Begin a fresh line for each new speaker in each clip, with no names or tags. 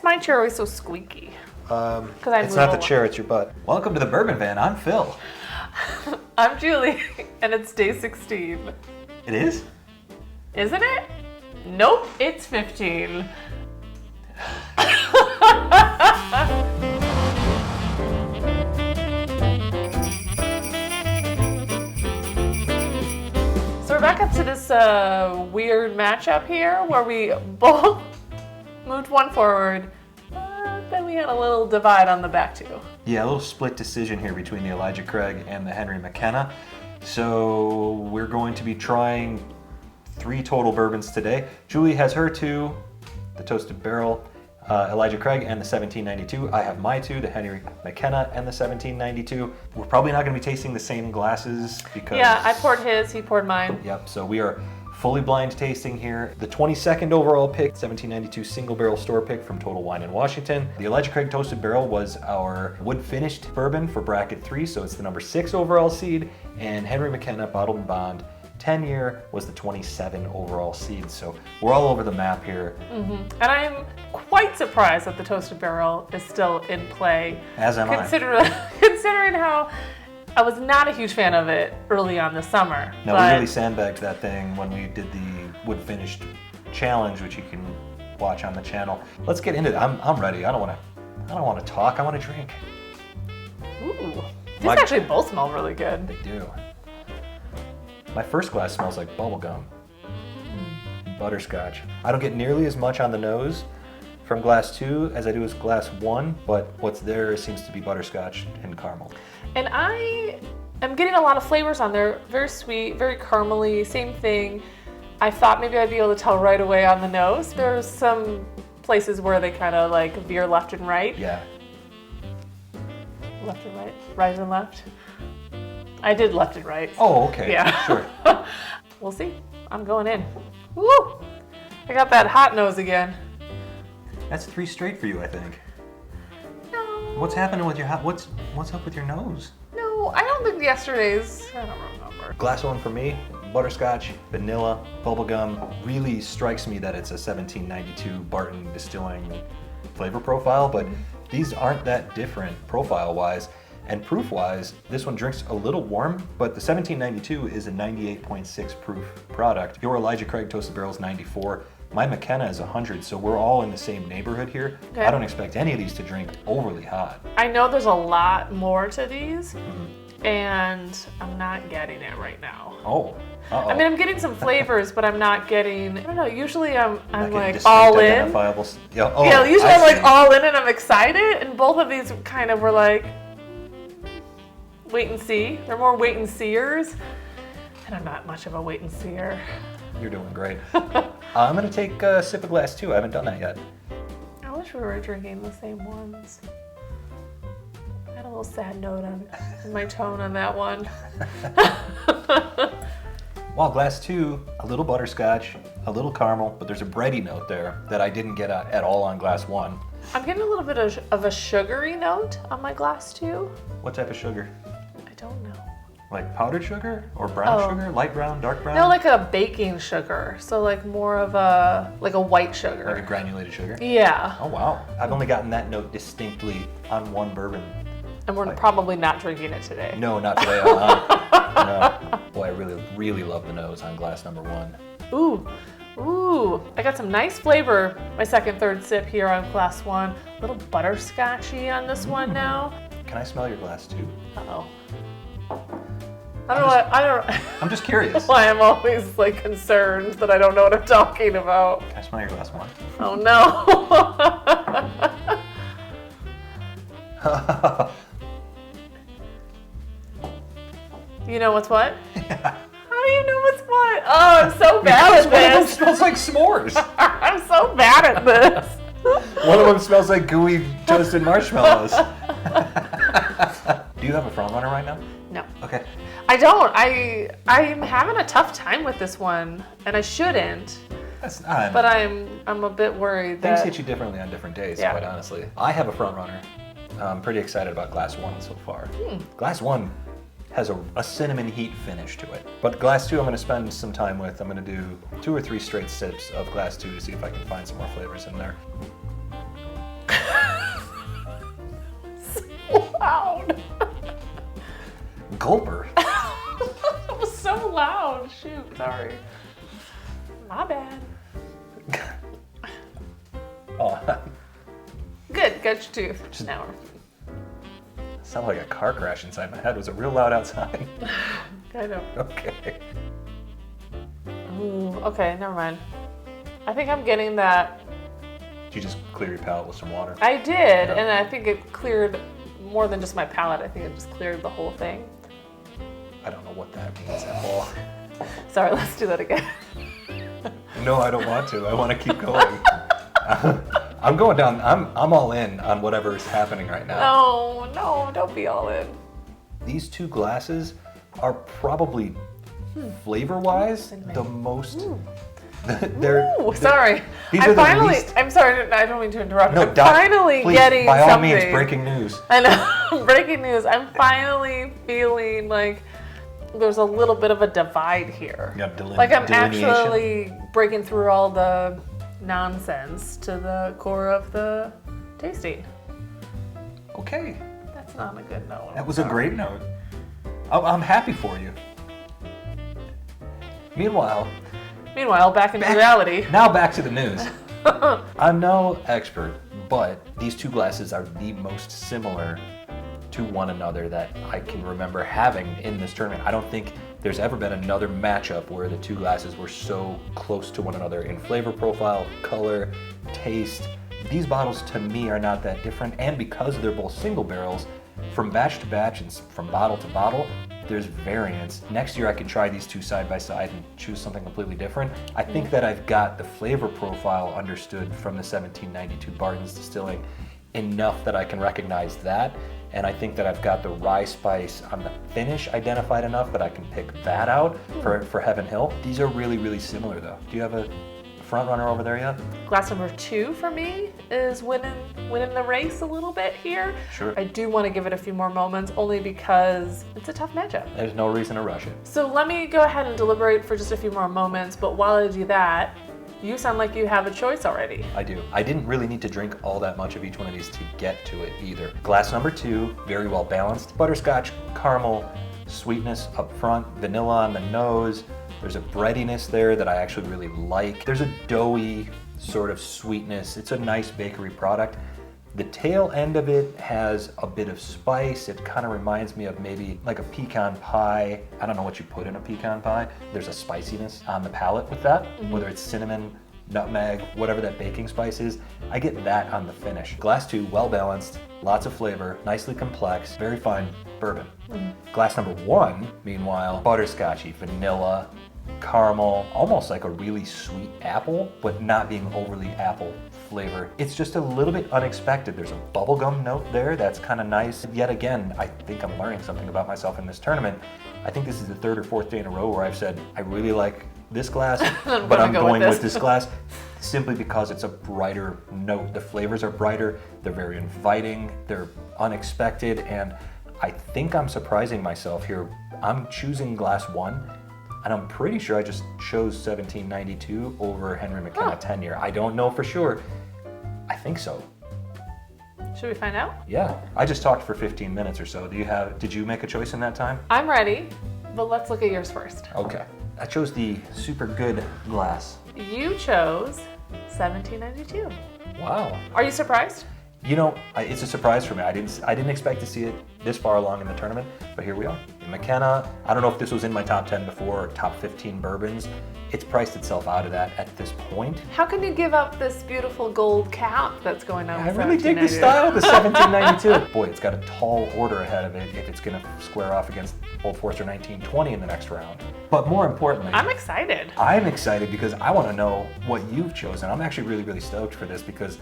is my chair always so squeaky?
It's not the chair, it's your butt. Welcome to the Bourbon Van. I'm Phil.
I'm Julie, and it's day 16.
It is?
Isn't it? Nope, it's 15. So we're back up to this weird matchup here where we both moved one forward, then we had a little divide on the back two.
Yeah, a little split decision here between the Elijah Craig and the Henry McKenna. So we're going to be trying 3 total bourbons today. Julie has her 2, the Toasted Barrel, Elijah Craig, and the 1792. I have my 2, the Henry McKenna and the 1792. We're probably not going to be tasting the same glasses because...
Yeah, I poured his, he poured mine.
Yep, so we are fully blind tasting here. The 22nd overall pick, 1792 single barrel store pick from Total Wine in Washington. The Elijah Craig Toasted Barrel was our wood finished bourbon for bracket 3, so it's the number 6 overall seed. And Henry McKenna Bottled and Bond 10-year was the 27 overall seed. So we're all over the map here.
Mm-hmm. And I'm quite surprised that the Toasted Barrel is still in play.
As am
Considering how I was not a huge fan of it early on this summer.
No, we really sandbagged that thing when we did the wood finished challenge, which you can watch on the channel. Let's get into it. I'm ready. I don't want to talk. I want to drink.
Ooh, these actually both smell really good.
They do. My first glass smells like bubble gum, butterscotch. I don't get nearly as much on the nose from glass 2 as I do with glass 1, but what's there seems to be butterscotch and caramel.
And I am getting a lot of flavors on there. Very sweet, very caramely, same thing. I thought maybe I'd be able to tell right away on the nose. There's some places where they kind of like veer left and right.
Yeah.
Left and right, right and left. I did left and right.
Oh, okay.
Yeah.
Sure.
We'll see. I'm going in. Woo! I got that hot nose again.
That's 3 straight for you, I think.
No.
What's happening with your what's up with your nose?
No, I don't think yesterday's. I don't remember.
Glass 1 for me, butterscotch, vanilla, bubblegum. Really strikes me that it's a 1792 Barton Distilling flavor profile, but these aren't that different profile-wise. And proof-wise, this one drinks a little warm, but the 1792 is a 98.6 proof product. Your Elijah Craig Toasted Barrel is 94. My McKenna is 100, so we're all in the same neighborhood here. Okay. I don't expect any of these to drink overly hot.
I know there's a lot more to these, and I'm not getting it right now.
Oh. Uh-oh.
I mean, I'm getting some flavors, but I'm not getting, I don't know, usually I'm like
all
in.
Yeah,
usually I'm like all in and I'm excited, and both of these kind of were like, wait and see. They're more wait and seers, and I'm not much of a wait and seer.
You're doing great. I'm gonna take a sip of glass 2. I haven't done that yet.
I wish we were drinking the same ones. I had a little sad note on my tone on that one.
Well, glass 2, a little butterscotch, a little caramel, but there's a bready note there that I didn't get at all on glass 1.
I'm getting a little bit of a sugary note on my glass 2.
What type of sugar?
I don't know.
Like powdered sugar or brown sugar? Light brown, dark brown?
No, like a baking sugar. So like more of a white sugar.
Like a granulated sugar?
Yeah.
Oh wow. I've only gotten that note distinctly on one bourbon.
And we're probably not drinking it today.
No, not today. No. Boy, I really, really love the nose on glass number 1.
Ooh. I got some nice flavor. My second, third sip here on glass 1. A little butterscotchy on this one now.
Can I smell your glass 2?
Uh-oh. I don't know.
I'm just curious.
Why I'm always like concerned that I don't know what I'm talking about.
Can I smell your glass 1?
Oh no. You know what's what?
Yeah.
How do you know what's what? Oh, I'm so bad at this.
One of them smells like s'mores.
I'm so bad at this.
One of them smells like gooey toasted marshmallows. Do you have a front runner right now?
No.
Okay.
I don't. I'm having a tough time with this one, and I shouldn't.
That's not.
But I'm a bit worried that
things hit you differently on different days, quite honestly. I have a front runner. I'm pretty excited about glass 1 so far. Glass 1 has a cinnamon heat finish to it. But glass 2 I'm going to spend some time with. I'm going to do 2 or 3 straight sips of glass 2 to see if I can find some more flavors in there. gulper.
It was so loud. Shoot, sorry. My bad.
Oh,
Good, got your tooth.
Just-
Now
sounded like a car crash inside my head. Was it real loud outside?
I know.
Okay.
Ooh, okay, never mind. I think I'm getting that.
Did you just clear your palate with some water?
I did, and I think it cleared more than just my palate. I think it just cleared the whole thing.
I don't know what that means at all.
Sorry, let's do that again.
No, I don't want to. I want to keep going. I'm going down. I'm all in on whatever is happening right now.
No, don't be all in.
These two glasses are probably flavor-wise the most.
Ooh, sorry.
These are the
finally.
least-
I'm sorry. I don't mean to interrupt.
No,
I'm finally
please,
getting
by all
something.
means, breaking news.
I know. Breaking news. I'm finally feeling like there's a little bit of a divide here.
Yeah,
Like I'm
delineation.
actually breaking through all the nonsense to the core of the tasting.
Okay,
That's not a good note.
that was a great note. I'm happy for you. Meanwhile,
Back into reality.
now back to the news. I'm no expert, but these two glasses are the most similar to one another that I can remember having in this tournament. I don't think there's ever been another matchup where the two glasses were so close to one another in flavor profile, color, taste. These bottles to me are not that different, and because they're both single barrels, from batch to batch and from bottle to bottle, there's variance. Next year I can try these two side by side and choose something completely different. I think that I've got the flavor profile understood from the 1792 Barton's Distilling enough that I can recognize that. And I think that I've got the rye spice on the finish identified enough that I can pick that out for Heaven Hill. These are really, really similar though. Do you have a front runner over there yet?
Glass number 2 for me is winning the race a little bit here.
Sure.
I do want to give it a few more moments only because it's a tough matchup.
There's no reason to rush it.
So let me go ahead and deliberate for just a few more moments, but while I do that, you sound like you have a choice already.
I do. I didn't really need to drink all that much of each one of these to get to it either. Glass number 2, very well balanced. Butterscotch, caramel, sweetness up front, vanilla on the nose. There's a breadiness there that I actually really like. There's a doughy sort of sweetness. It's a nice bakery product. The tail end of it has a bit of spice. It kind of reminds me of maybe like a pecan pie. I don't know what you put in a pecan pie. There's a spiciness on the palate with that, whether it's cinnamon, nutmeg, whatever that baking spice is. I get that on the finish. Glass 2, well balanced, lots of flavor, nicely complex, very fine bourbon. Glass number 1, meanwhile, butterscotchy, vanilla, caramel, almost like a really sweet apple, but not being overly apple flavor. It's just a little bit unexpected. There's a bubblegum note there that's kind of nice. Yet again, I think I'm learning something about myself in this tournament. I think this is the 3rd or 4th day in a row where I've said, I really like this glass, but I'm going with this glass simply because it's a brighter note. The flavors are brighter, they're very inviting, they're unexpected, and I think I'm surprising myself here. I'm choosing glass 1, and I'm pretty sure I just chose 1792 over Henry McKenna 10-year. I don't know for sure. I think so.
Should we find out?
Yeah, I just talked for 15 minutes or so. Did you make a choice in that time?
I'm ready, but let's look at yours first.
Okay. I chose the super good glass.
You chose 1792.
Wow.
Are you surprised?
You know, it's a surprise for me. I didn't expect to see it this far along in the tournament, but here we are. McKenna, I don't know if this was in my top 10 before or top 15 bourbons. It's priced itself out of that at this point.
How can you give up this beautiful gold cap that's going on?
I
with
really dig the
1792?
style of the 1792. Boy, it's got a tall order ahead of it if it's going to square off against Old Forester 1920 in the next round. But more importantly,
I'm excited.
I'm excited because I want to know what you've chosen. I'm actually really, really stoked for this because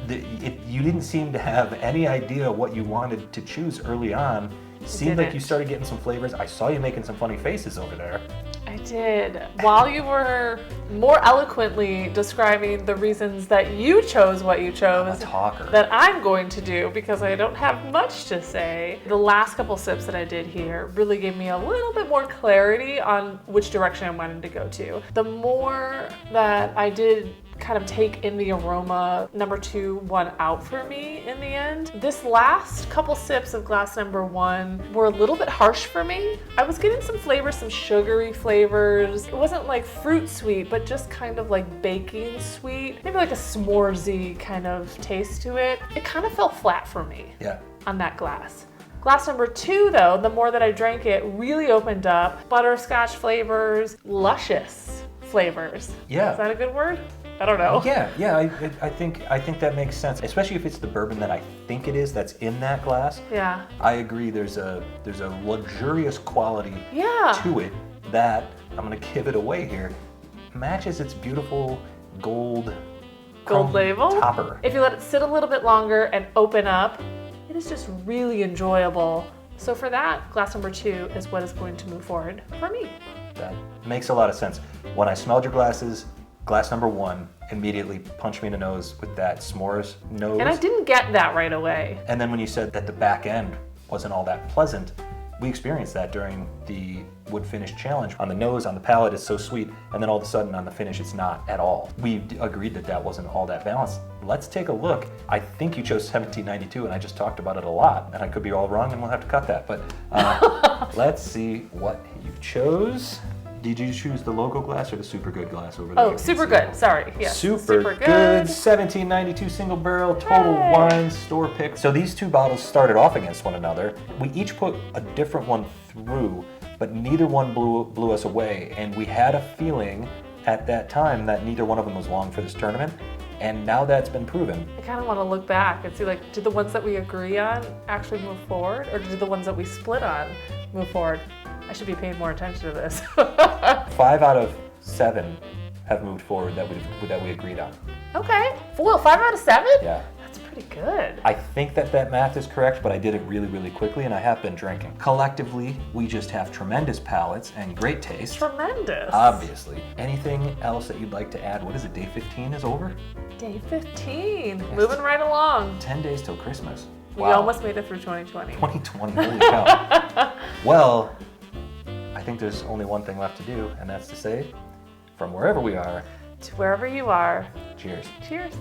you didn't seem to have any idea what you wanted to choose early on. Seemed like you started getting some flavors. I saw you making some funny faces over there.
I did. While you were more eloquently describing the reasons that you chose what you chose,
I'm a talker.
that I'm going to do because I don't have much to say. The last couple sips that I did here really gave me a little bit more clarity on which direction I wanted to go to. The more that I did kind of take in the aroma. Number 2 won out for me in the end. This last couple sips of glass number 1 were a little bit harsh for me. I was getting some flavors, some sugary flavors. It wasn't like fruit sweet, but just kind of like baking sweet. Maybe like a s'moresy kind of taste to it. It kind of fell flat for me on that glass. Glass number 2 though, the more that I drank it, really opened up. Butterscotch flavors, luscious flavors.
Yeah.
Is that a good word? I don't know.
Yeah. I think that makes sense, especially if it's the bourbon that I think it is that's in that glass.
Yeah.
I agree. There's a luxurious quality to it that I'm gonna give it away here. Matches its beautiful gold
label
topper.
If you let it sit a little bit longer and open up, it is just really enjoyable. So for that, glass number 2 is what is going to move forward for me.
That makes a lot of sense. When I smelled your glasses, glass number 1 immediately punched me in the nose with that s'mores nose.
And I didn't get that right away.
And then when you said that the back end wasn't all that pleasant, we experienced that during the wood finish challenge. On the nose, on the palate, it's so sweet, and then all of a sudden on the finish, it's not at all. We agreed that wasn't all that balanced. Let's take a look. I think you chose 1792, and I just talked about it a lot, and I could be all wrong, and we'll have to cut that. But let's see what you chose. Did you choose the local glass or the super good glass over there?
Oh, super good. Sorry. Yes.
Super good. 1792 single barrel total wine store pick. So these 2 bottles started off against one another. We each put a different one through, but neither one blew us away. And we had a feeling at that time that neither one of them was long for this tournament. And now that's been proven.
I kind of want to look back and see, like, did the ones that we agree on actually move forward, or did the ones that we split on move forward? I should be paying more attention to this.
5 out of 7 have moved forward that we agreed on.
Okay. Well, 5 out of 7?
Yeah.
That's pretty good.
I think that math is correct, but I did it really, really quickly, and I have been drinking. Collectively, we just have tremendous palates and great taste.
Tremendous.
Obviously. Anything else that you'd like to add? What is it, day 15 is over?
Day 15. Yes. Moving right along.
10 days till Christmas.
We almost made it through 2020.
2020, holy cow. Well, I think there's only one thing left to do, and that's to say, from wherever we are,
to wherever you are,
cheers.
Cheers.